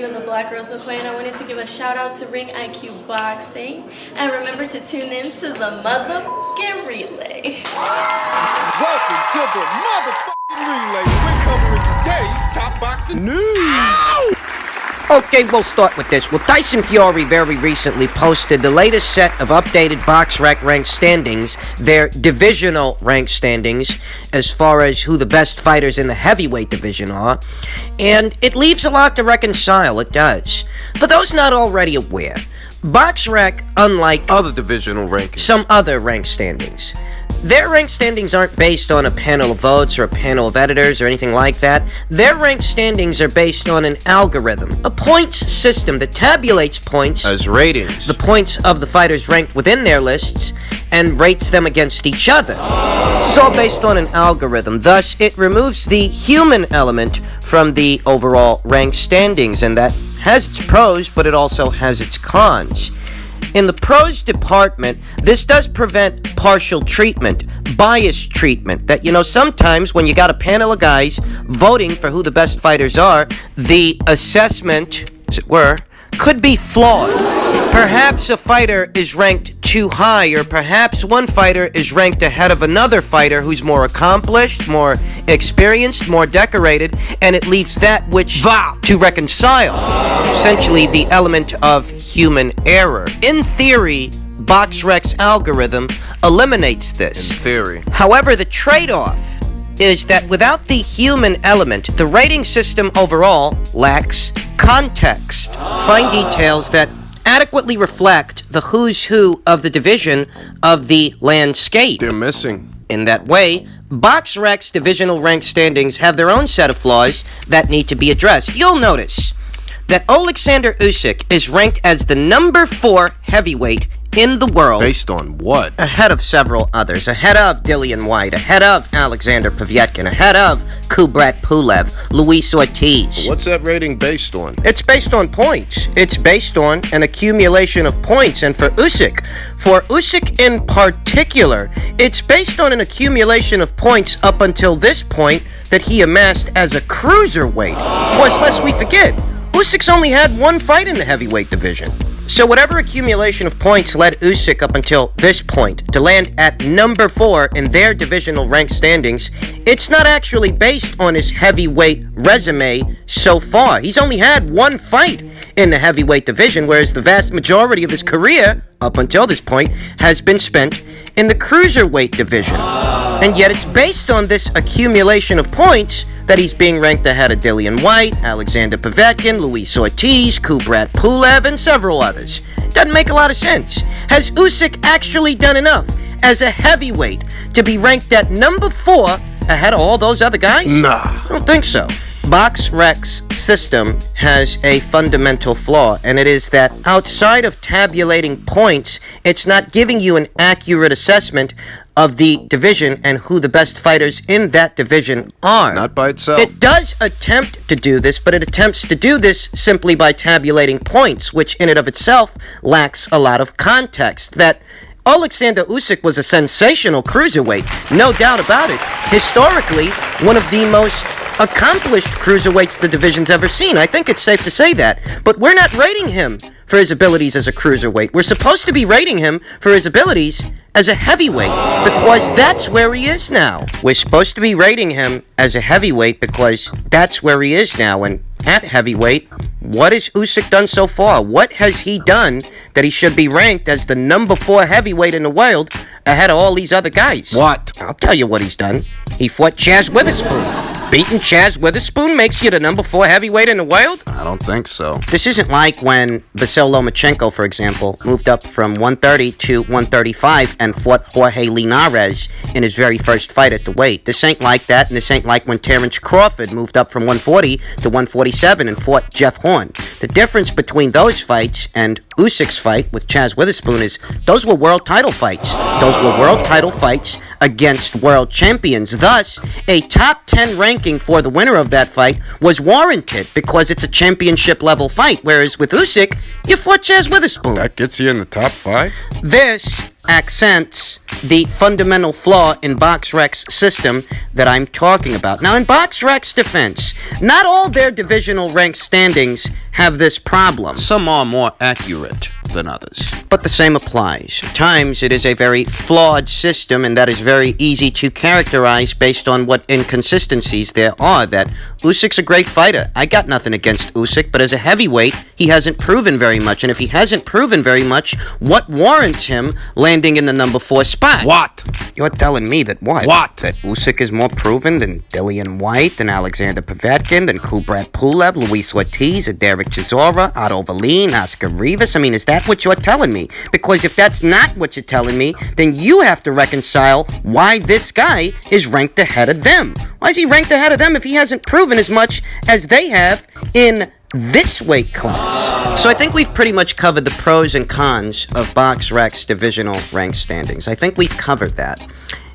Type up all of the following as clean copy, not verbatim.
The Black Rose McQueen. I wanted to give a shout out to Ring IQ Boxing, and remember to tune in to the motherfucking relay. Welcome to the motherfucking relay. We're covering today's top boxing news. Ow! Okay, we'll start with this. Well, Tyson Fury very recently posted the latest set of updated Boxrec rank standings, their divisional rank standings, as far as who the best fighters in the heavyweight division are, and it leaves a lot to reconcile, it does. For those not already aware, Boxrec, unlike Other divisional rankings, some other rank standings, their rank standings aren't based on a panel of votes or a panel of editors or anything like that. Their rank standings are based on an algorithm, a points system that tabulates points as ratings, the points of the fighters ranked within their lists, and rates them against each other. This is all based on an algorithm. Thus, it removes the human element from the overall rank standings, and that has its pros, but it also has its cons. In the pros department, this does prevent partial treatment, biased treatment. That, sometimes when you got a panel of guys voting for who the best fighters are, the assessment, as it were, could be flawed. Perhaps a fighter is ranked too high, or perhaps one fighter is ranked ahead of another fighter who's more accomplished, more experienced, more decorated, and it leaves that which to reconcile. Essentially, the element of human error. In theory, Boxrec's algorithm eliminates this. in theory. However, the trade-off is that without the human element, the rating system overall lacks context. Fine details that adequately reflect the who's who of the division of the landscape. They're missing. In that way, Boxrec's divisional rank standings have their own set of flaws that need to be addressed. You'll notice that Alexander Usyk is ranked as the number 4 heavyweight in the world. Based on what? Ahead of several others. Ahead of Dillian White. Ahead of Alexander Povetkin. Ahead of Kubrat Pulev. Luis Ortiz. What's that rating based on? It's based on points. It's based on an accumulation of points. And for Usyk in particular, it's based on an accumulation of points up until this point that he amassed as a cruiserweight. Because lest we forget, Usyk's only had one fight in the heavyweight division. So whatever accumulation of points led Usyk up until this point to land at number 4 in their divisional rank standings, it's not actually based on his heavyweight resume so far. He's only had one fight in the heavyweight division, whereas the vast majority of his career, up until this point, has been spent in the cruiserweight division. And yet it's based on this accumulation of points that he's being ranked ahead of Dillian White, Alexander Povetkin, Luis Ortiz, Kubrat Pulev, and several others. Doesn't make a lot of sense. Has Usyk actually done enough as a heavyweight to be ranked at number 4 ahead of all those other guys? Nah. I don't think so. Boxrec's system has a fundamental flaw, and it is that outside of tabulating points, it's not giving you an accurate assessment of the division and who the best fighters in that division are. Not by itself. It does attempt to do this, but it attempts to do this simply by tabulating points, which in and of itself lacks a lot of context. That Alexander Usyk was a sensational cruiserweight, no doubt about it. Historically, one of the most accomplished cruiserweights the division's ever seen. I think it's safe to say that. But we're not rating him for his abilities as a cruiserweight. We're supposed to be rating him for his abilities as a heavyweight, because that's where he is now. We're supposed to be rating him as a heavyweight because that's where he is now. And at heavyweight, what has Usyk done so far? What has he done that he should be ranked as the number 4 heavyweight in the world ahead of all these other guys? What? I'll tell you what he's done. He fought Chaz Witherspoon. Beating Chaz Witherspoon makes you the number 4 heavyweight in the world? I don't think so. This isn't like when Vasyl Lomachenko, for example, moved up from 130 to 135 and fought Jorge Linares in his very first fight at the weight. This ain't like that, and this ain't like when Terrence Crawford moved up from 140 to 147 and fought Jeff Horn. The difference between those fights and Usyk's fight with Chaz Witherspoon is those were world title fights. Those were world title fights against world champions. Thus, a top 10 ranking for the winner of that fight was warranted because it's a championship level fight, whereas with Usyk, you fought Chaz Witherspoon. That gets you in the top 5? This accents the fundamental flaw in Boxrec's system that I'm talking about. Now, in Boxrec's defense, not all their divisional rank standings have this problem. Some are more accurate than others. But the same applies. At times, it is a very flawed system, and that is very easy to characterize based on what inconsistencies there are. That Usyk's a great fighter. I got nothing against Usyk, but as a heavyweight, he hasn't proven very much. And if he hasn't proven very much, what warrants him landing in the number 4 spot? What? You're telling me that what? What? That Usyk is more proven than Dillian White, than Alexander Povetkin, than Kubrat Pulev, Luis Ortiz, or Derek Chisora, Otto Wallin, Oscar Rivas? I mean, is that what you're telling me? Because if that's not what you're telling me, then you have to reconcile why this guy is ranked ahead of them. Why is he ranked ahead of them if he hasn't proven as much as they have in this weight class? So I think we've pretty much covered the pros and cons of Boxrec's divisional rank standings. I think we've covered that.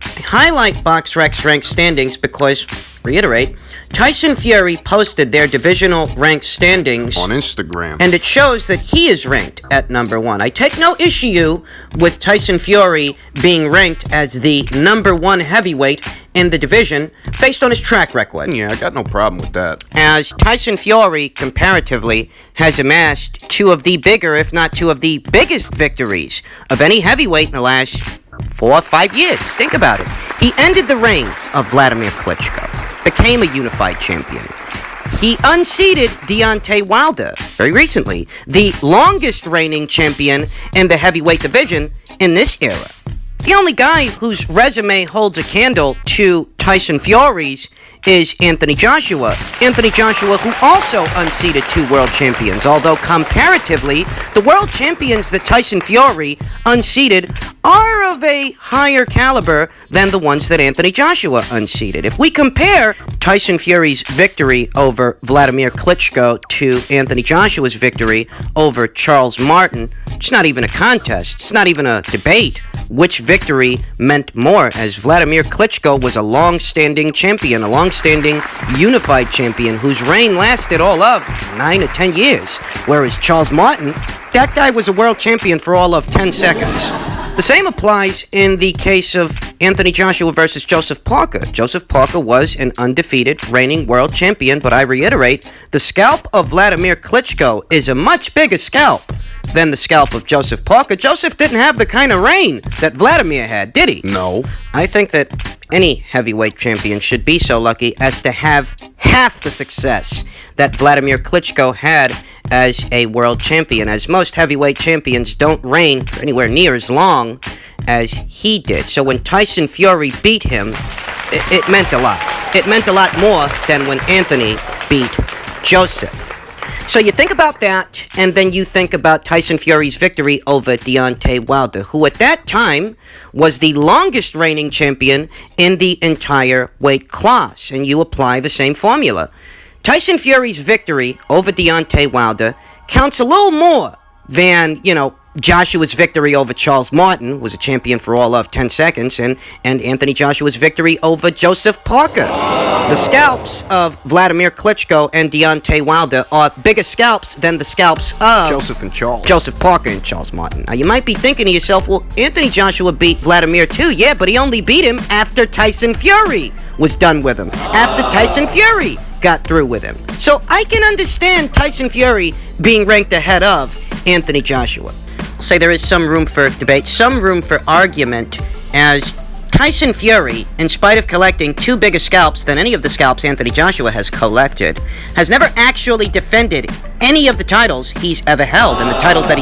I highlight Boxrec's rank standings because, reiterate, Tyson Fury posted their divisional rank standings On Instagram. and it shows that he is ranked at number 1. I take no issue with Tyson Fury being ranked as the number 1 heavyweight in the division based on his track record. Yeah, I got no problem with that. As Tyson Fury, comparatively, has amassed 2 of the bigger, if not 2 of the biggest victories of any heavyweight in the last 4 or 5 years. Think about it. He ended the reign of Vladimir Klitschko, became a unified champion. He unseated Deontay Wilder very recently, the longest reigning champion in the heavyweight division in this era. The only guy whose resume holds a candle to Tyson Fury's is Anthony Joshua. Anthony Joshua, who also unseated 2 world champions, although comparatively, the world champions that Tyson Fury unseated are of a higher caliber than the ones that Anthony Joshua unseated. If we compare Tyson Fury's victory over Vladimir Klitschko to Anthony Joshua's victory over Charles Martin, it's not even a contest. It's not even a debate which victory meant more, as Vladimir Klitschko was a long-standing champion, a long-standing unified champion whose reign lasted all of 9 or 10 years, whereas Charles Martin, that guy was a world champion for all of 10 seconds. The same applies in the case of Anthony Joshua versus Joseph Parker. Joseph Parker was an undefeated reigning world champion, but I reiterate, the scalp of Vladimir Klitschko is a much bigger scalp than the scalp of Joseph Parker. Joseph didn't have the kind of reign that Vladimir had, did he? No. I think that any heavyweight champion should be so lucky as to have half the success that Vladimir Klitschko had as a world champion, as most heavyweight champions don't reign for anywhere near as long as he did. So when Tyson Fury beat him, it meant a lot. It meant a lot more than when Anthony beat Joseph. So you think about that, and then you think about Tyson Fury's victory over Deontay Wilder, who at that time was the longest reigning champion in the entire weight class, and you apply the same formula. Tyson Fury's victory over Deontay Wilder counts a little more than, Joshua's victory over Charles Martin, was a champion for all of 10 seconds, and Anthony Joshua's victory over Joseph Parker. The scalps of Vladimir Klitschko and Deontay Wilder are bigger scalps than the scalps of Joseph Parker and Charles Martin. Now, you might be thinking to yourself, well, Anthony Joshua beat Vladimir too. Yeah, but he only beat him after Tyson Fury was done with him, after Tyson Fury got through with him. So I can understand Tyson Fury being ranked ahead of Anthony Joshua. I'll say there is some room for debate, some room for argument, as Tyson Fury, in spite of collecting 2 bigger scalps than any of the scalps Anthony Joshua has collected, has never actually defended any of the titles he's ever held. And the titles that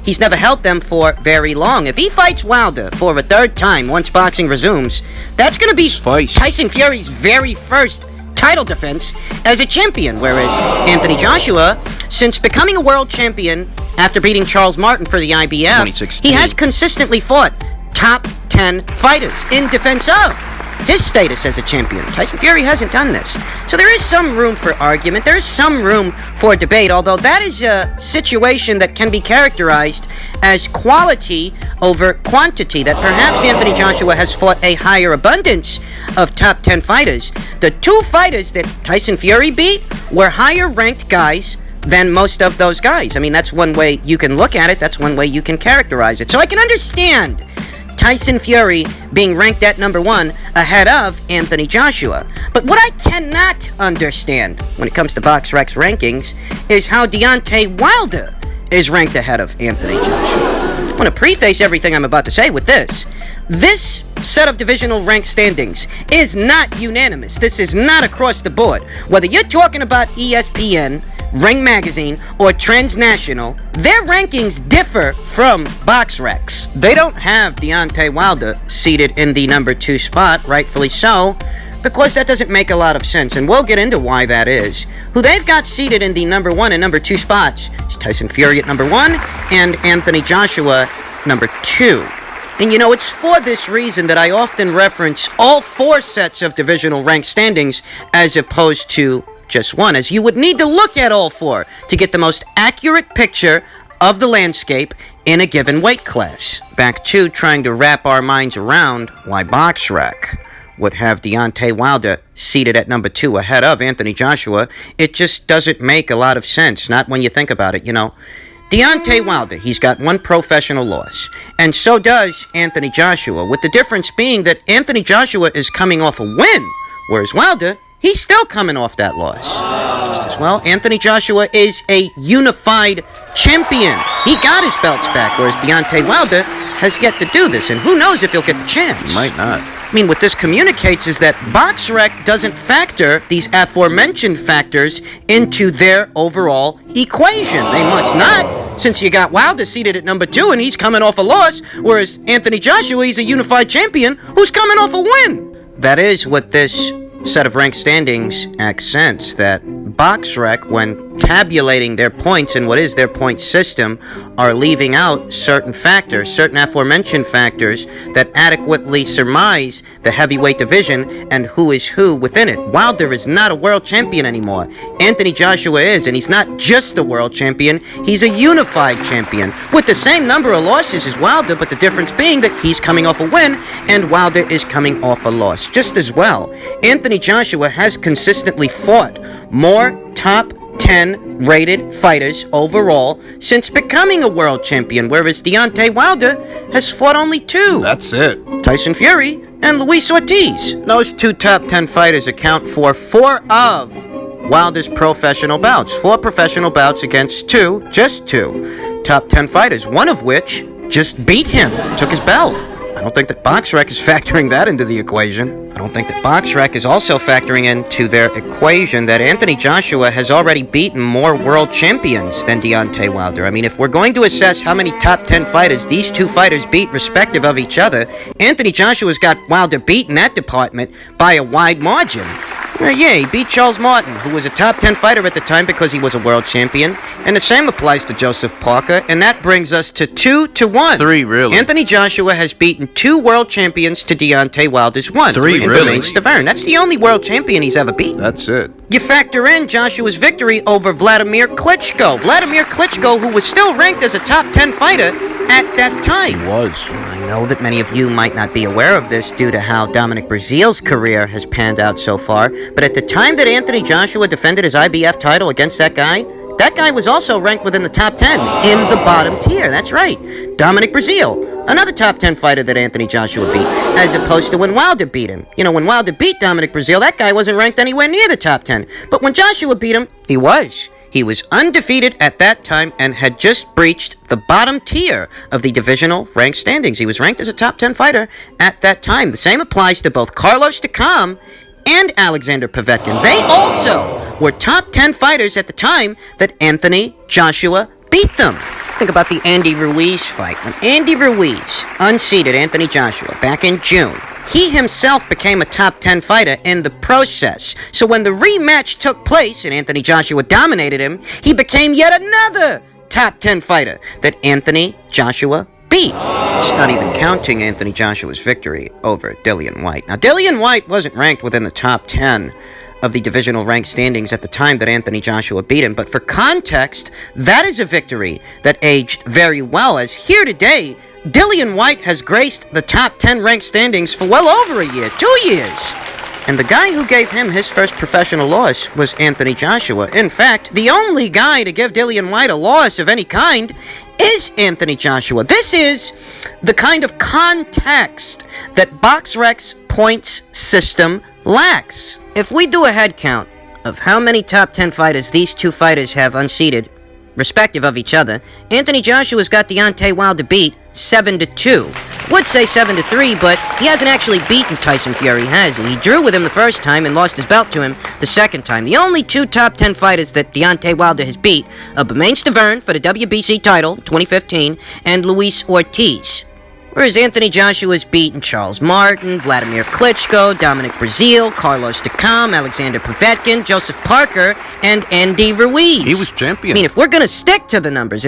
he's never held them for very long. If he fights Wilder for a 3rd time once boxing resumes, that's going to be Tyson Fury's very first title defense as a champion, whereas Anthony Joshua, since becoming a world champion after beating Charles Martin for the IBF, he has consistently fought top 10 fighters in defense of his status as a champion. Tyson Fury hasn't done this. So there is some room for argument, there is some room for debate, although that is a situation that can be characterized as quality over quantity, that perhaps Anthony Joshua has fought a higher abundance of top 10 fighters. The 2 fighters that Tyson Fury beat were higher ranked guys than most of those guys. I mean, that's one way you can look at it, that's one way you can characterize it. So I can understand Tyson Fury being ranked at number 1 ahead of Anthony Joshua. But what I cannot understand when it comes to Boxrec's rankings is how Deontay Wilder is ranked ahead of Anthony Joshua. I want to preface everything I'm about to say with this. This set of divisional rank standings is not unanimous. This is not across the board. Whether you're talking about ESPN, Ring Magazine, or Transnational, their rankings differ from Boxrec's. They don't have Deontay Wilder seated in the number 2 spot, rightfully so, because that doesn't make a lot of sense, and we'll get into why that is. Who they've got seated in the number 1 and number 2 spots is Tyson Fury at number 1 and Anthony Joshua number 2. And you know, it's for this reason that I often reference all 4 sets of divisional rank standings as opposed to just one, as you would need to look at all 4 to get the most accurate picture of the landscape in a given weight class. Back to trying to wrap our minds around why Boxrec would have Deontay Wilder seated at number 2 ahead of Anthony Joshua. It just doesn't make a lot of sense, not when you think about it, you know. Deontay Wilder, he's got 1 professional loss, and so does Anthony Joshua, with the difference being that Anthony Joshua is coming off a win, whereas Wilder, he's still coming off that loss. Just as well, Anthony Joshua is a unified champion. He got his belts back, whereas Deontay Wilder has yet to do this, and who knows if he'll get the chance. Might not. I mean, what this communicates is that Boxrec doesn't factor these aforementioned factors into their overall equation. They must not, since you got Wilder seated at number 2 and he's coming off a loss, whereas Anthony Joshua, he's a unified champion who's coming off a win. That is what this set of rank standings accents, that Boxrec, when tabulating their points in what is their point system, are leaving out certain factors, certain aforementioned factors that adequately surmise the heavyweight division and who is who within it. Wilder is not a world champion anymore. Anthony Joshua is, and he's not just a world champion, he's a unified champion with the same number of losses as Wilder, but the difference being that he's coming off a win and Wilder is coming off a loss. Just as well, Anthony Joshua has consistently fought more top 10 rated fighters overall since becoming a world champion, whereas Deontay Wilder has fought only 2. That's it. Tyson Fury and Luis Ortiz. Those 2 top 10 fighters account for 4 of Wilder's professional bouts. 4 professional bouts against just two top 10 fighters, one of which just beat him, took his belt. I don't think that Boxrec is factoring that into the equation. I don't think that Boxrec is also factoring into their equation that Anthony Joshua has already beaten more world champions than Deontay Wilder. I mean, if we're going to assess how many top 10 fighters these 2 fighters beat respective of each other, Anthony Joshua's got Wilder beat in that department by a wide margin. Yeah, he beat Charles Martin, who was a top 10 fighter at the time because he was a world champion. And the same applies to Joseph Parker, and that brings us to 2-1. 3, really. Anthony Joshua has beaten 2 world champions to Deontay Wilder's 1. 3, and really. remains Stavern. That's the only world champion he's ever beaten. That's it. You factor in Joshua's victory over Vladimir Klitschko. Vladimir Klitschko, who was still ranked as a top 10 fighter at that time. He was. I know that many of you might not be aware of this due to how Dominic Breazeale's career has panned out so far, but at the time that Anthony Joshua defended his IBF title against that guy was also ranked within the top 10 in the bottom tier. That's right. Dominic Breazeale, another top 10 fighter that Anthony Joshua beat, as opposed to when Wilder beat him. You know, when Wilder beat Dominic Breazeale, that guy wasn't ranked anywhere near the top 10. But when Joshua beat him, he was. He was undefeated at that time and had just breached the bottom tier of the divisional rank standings. He was ranked as a top 10 fighter at that time. The same applies to both Carlos Takam and Alexander Povetkin. They also were top 10 fighters at the time that Anthony Joshua beat them. Think about the Andy Ruiz fight. When Andy Ruiz unseated Anthony Joshua back in June, he himself became a top 10 fighter in the process. So when the rematch took place and Anthony Joshua dominated him, he became yet another top 10 fighter that Anthony Joshua beat. It's not even counting Anthony Joshua's victory over Dillian Whyte. Now, Dillian Whyte wasn't ranked within the top 10 of the divisional rank standings at the time that Anthony Joshua beat him, but for context, that is a victory that aged very well, as here today, Dillian Whyte has graced the top 10 ranked standings for well over a year, 2 years. And the guy who gave him his first professional loss was Anthony Joshua. In fact, the only guy to give Dillian Whyte a loss of any kind is Anthony Joshua. This is the kind of context that Boxrec's points system lacks. If we do a head count of how many top 10 fighters these two fighters have unseated, respective of each other, Anthony Joshua's got Deontay Wilder beat 7-2. Would say 7-3, but he hasn't actually beaten Tyson Fury, has he? He drew with him the first time and lost his belt to him the second time. The only two top 10 fighters that Deontay Wilder has beat are Bermane Stiverne for the WBC title, 2015, and Luis Ortiz. Whereas Anthony Joshua's beaten Charles Martin, Vladimir Klitschko, Dominic Breazeale, Carlos Takam, Alexander Povetkin, Joseph Parker, and Andy Ruiz. He was champion. I mean, if we're going to stick to the numbers,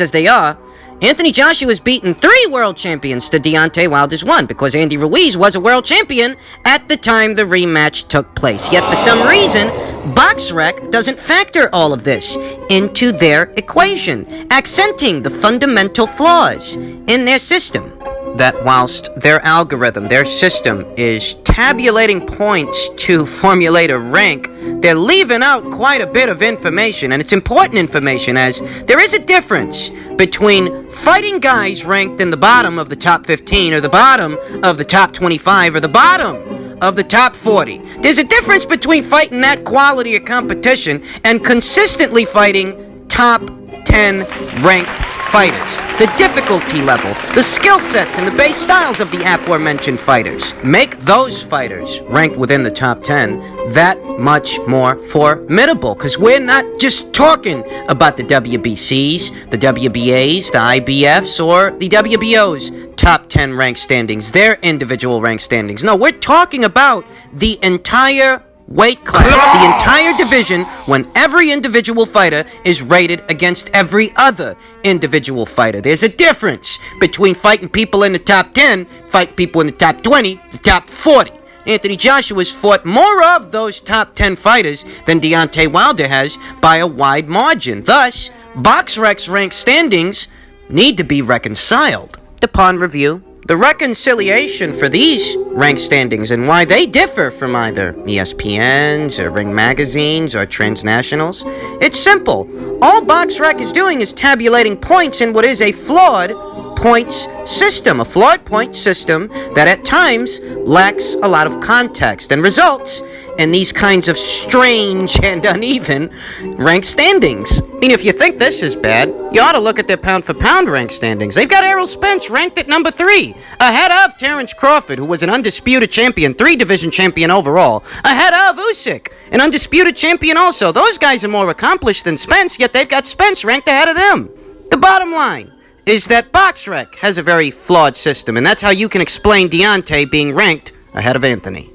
as they are, Anthony Joshua's beaten 3 world champions to Deontay Wilder's 1, because Andy Ruiz was a world champion at the time the rematch took place. Yet for some reason, Boxrec doesn't factor all of this into their equation, accenting the fundamental flaws in their system. That whilst their algorithm, their system, is tabulating points to formulate a rank, they're leaving out quite a bit of information, and it's important information, as there is a difference between fighting guys ranked in the bottom of the top 15, or the bottom of the top 25, or the bottom of the top 40. There's a difference between fighting that quality of competition and consistently fighting top 10 ranked fighters. The difficulty level, the skill sets, and the base styles of the aforementioned fighters make those fighters ranked within the top 10 that much more formidable, because we're not just talking about the WBCs, the WBAs, the IBFs, or the WBO's top 10 rank standings, their individual rank standings. No, we're talking about the entire weight class, the entire division, when every individual fighter is rated against every other individual fighter. There's a difference between fighting people in the top 10, fighting people in the top 20, the top 40. Anthony Joshua's fought more of those top 10 fighters than Deontay Wilder has by a wide margin. Thus, Boxrec's rank standings need to be reconciled. Upon review, the reconciliation for these rank standings and why they differ from either ESPN's or Ring Magazine's or Transnationals, it's simple. All Boxrec is doing is tabulating points in what is a flawed points system, a flawed point system that at times lacks a lot of context and results in these kinds of strange and uneven rank standings. I mean, if you think this is bad, you ought to look at their pound-for-pound rank standings. They've got Errol Spence ranked at number 3, ahead of Terrence Crawford, who was an undisputed champion, 3-division champion overall, ahead of Usyk, an undisputed champion also. Those guys are more accomplished than Spence, yet they've got Spence ranked ahead of them. The bottom line is that Boxrec has a very flawed system, and that's how you can explain Deontay being ranked ahead of Anthony.